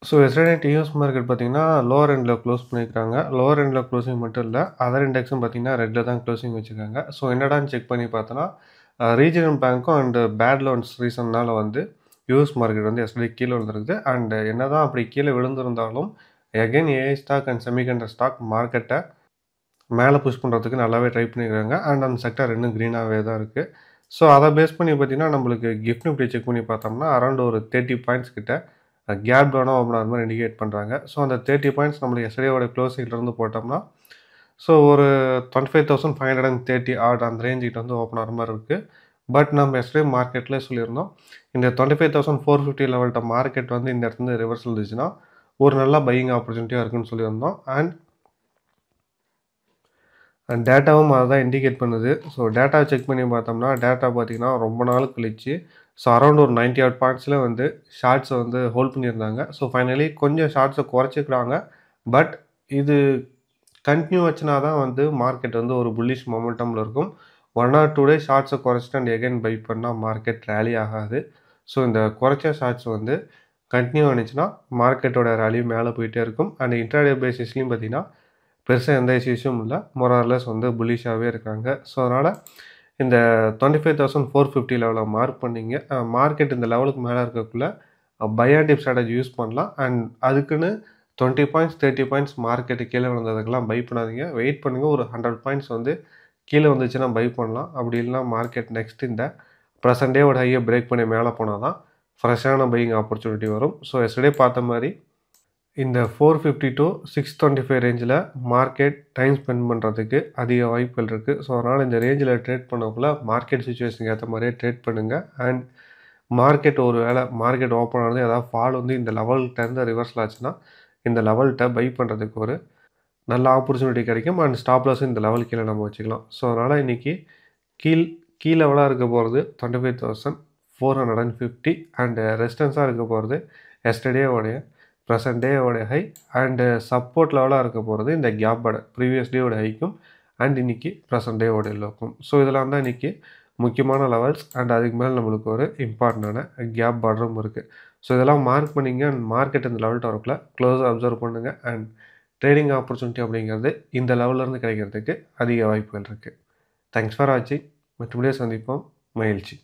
So yesterday DS market பார்த்தீங்கன்னா, lower எண்ட்ல close பண்ணியிருக்காங்க. லோவர் எண்ட்ல க்ளோசிங் மட்டும் இல்ல, அதர் இண்டெக்ஸும் பார்த்தீங்கன்னா, ரெட்ல தான் க்ளோசிங் வச்சிருக்காங்க. ஸோ என்னடான்னு செக் பண்ணி பார்த்தோன்னா, ரீஜியனல் பேங்க்கும் அண்ட் பேட் லோன்ஸ் ரீசன்னால வந்து யுஎஸ் மார்க்கெட் வந்து எஸ்டர்டே கீழ விழுந்திருக்குது. அண்ட் என்னதான் அப்படி கீழ விழுந்திருந்தாலும், again AI stock and semiconductor stock மார்க்கெட்ட மேல புஷ் பண்றதுக்கு நல்லாவே ட்ரை பண்ணியிருக்காங்க. அண்ட் அந்த செக்டார் இன்னும் கிரீனாவே தான் இருக்கு. ஸோ அத பேஸ் பண்ணி பார்த்தீங்கன்னா, நம்மளுக்கு கிஃப்ட் நிஃப்டி செக் பண்ணி பார்த்தோம்னா, அரவுண்ட் ஒரு 30 பாயிண்ட்ஸ் கிட்ட கேப் டவுனா ஓப்பன் ஆகுற மாரி இண்டிகேட் பண்றாங்க. ஸோ அந்த 30 பாயிண்ட்ஸ் நம்மளுக்கு எஸ்டர்டேவோட க்ளோசிங்லேருந்து போட்டோம்னா, ஸோ ஒரு 25,530 ஆட் அந்த ரேஞ்ச் கிட்ட வந்து ஓப்பன் ஆகுற மாரி இருக்கு. பட் நம்ம எஸ்டர்டே மார்க்கெட்ல சொல்லியிருந்தோம். இந்த 25,450 லெவல்ட்ட மார்க்கெட் வந்து இந்த இடத்துல ரிவர்சல் இருந்துச்சுன்னா, ஒரு நல்ல பையிங் ஆப்பர்ச்சுனிட்டியா இருக்குன்னு சொல்லியிருந்தோம். அண்ட் டேட்டாவும் அததான் இண்டிகேட் பண்ணுது. ஸோ டேட்டா செக் பண்ணி பார்த்தோம்னா, டேட்டா பார்த்தீங்கன்னா, ரொம்ப நாள் கழிச்சு ஸோ அரவுண்ட் ஒரு 90 ஆட் பாயிண்ட்ஸ்ல வந்து ஷார்ட்ஸ வந்து ஹோல்ட் பண்ணியிருந்தாங்க. ஸோ ஃபைனலி கொஞ்சம் ஷார்ட்ஸ குறைச்சிக்கிறாங்க. பட் இது கன்டின்யூ ஆச்சுனா தான் வந்து மார்க்கெட் வந்து ஒரு புல்லிஷ் மொமெண்டம்ல இருக்கும். 1 ஆர் 2 டேஸ் ஷார்ட்ஸ குறைச்சிட்டு அண்ட் எகைன் பை பண்ணா மார்க்கெட் ராலி ஆகாது. ஸோ இந்த குறைச்ச ஷார்ட்ஸ் வந்து கன்டின்யூ ஆனுச்சுன்னா, மார்க்கெட்டோட ராலி மேல போயிட்டே இருக்கும். அண்ட் இன்ட்ராடே பேசிஸ்லயும் பார்த்தீங்கன்னா, பெருசா எந்த இஷ்யூஸும் இல்ல. மோர் ஆர் லெஸ் வந்து புல்லிஷாவே இருக்காங்க. ஸோ அதனால இந்த 25,450 லெவல மார்க் பண்ணீங்க. மார்க்கெட் இந்த லெவலுக்கு மேல இருக்கக்குள்ள buy and dip strategy use பண்ணலாம். அண்ட் அதுக்குன்னு 20 பாயிண்ட்ஸ், 30 பாயிண்ட்ஸ் மார்க்கெட் கீழ விழுந்ததுக்கெல்லாம் பை பண்ணாதீங்க. வெயிட் பண்ணுங்க. ஒரு 100 பாயிண்ட்ஸ் வந்து கீழ வந்துச்சுன்னா பை பண்ணலாம். அப்படி இல்லன்னா மார்க்கெட் நெக்ஸ்ட் இந்த பிரசன்ட் டேவோட ஹைய பிரேக் பண்ணி மேல போனா தான் ஃப்ரெஷ்ஷான பையிங் ஆப்பர்ச்சுனிட்டி வரும். ஸோ எஸ்டர்டே பார்த்த மாரி இந்த 450 டூ 625 ரேஞ்சில மார்க்கெட் டைம் ஸ்பெண்ட் பண்றதுக்கு அதிக வாய்ப்புகள் இருக்கு. ஸோ அதனால இந்த ரேஞ்சில ட்ரேட் பண்ணக்குள்ள மார்க்கெட் சிச்சுவேஷனுக்கு ஏத்த மாரியே ட்ரேட் பண்ணுங்க. அண்ட் மார்க்கெட் ஒரு வேள மார்க்கெட் ஓப்பன் ஆனது ஏதாவது ஃபால் வந்து இந்த லெவல்ட்ட இருந்து ரிவர்சல் ஆச்சுன்னா, இந்த லெவல்ட்ட பை பண்றதுக்கு ஒரு நல்ல ஆப்பர்ச்சுனிட்டி கிடைக்கும். அண்ட் ஸ்டாப் லாஸும் இந்த லெவல் கீழ நம்ம வச்சுக்கலாம். ஸோ அதனால இன்னைக்கு கீழ் கீழ லெவலா இருக்க போறது 25,450 அண்ட் ரெசிஸ்டன்ஸா இருக்க போறது எஸ்டர்டேவோடைய பிரசன்ட் டேவோட ஹை அண்ட் சப்போர்ட் லெவலா இருக்க போறது இந்த கேப் பார்டர் ப்ரீவியஸ் டேவோட ஹைக்கும் அண்ட் இன்னைக்கு பிரசன்ட் டேவோட லோக்கும். ஸோ இதெல்லாம் தான் இன்னைக்கு முக்கியமான லெவல்ஸ் அண்ட் அதுக்கு மேல நம்மளுக்கு ஒரு இம்பார்ட்டன்டான கேப் பார்டரும் இருக்கு. ஸோ இதெல்லாம் மார்க் பண்ணீங்க அண்ட் மார்க்கெட் இந்த லெவல்ட்ட வரக்குள்ள க்ளோஸா அப்சர்வ் பண்ணுங்க. அண்ட் ட்ரேடிங் ஆப்பர்ச்சுனிட்டி அப்படிங்கிறது இந்த லெவல்ல இருந்து கிடைக்கிறதுக்கு அதிக வாய்ப்புகள் இருக்கு. தேங்க்ஸ் ஃபார் வாட்சிங். மற்றபடியே சந்திப்போம். மகிழ்ச்சி.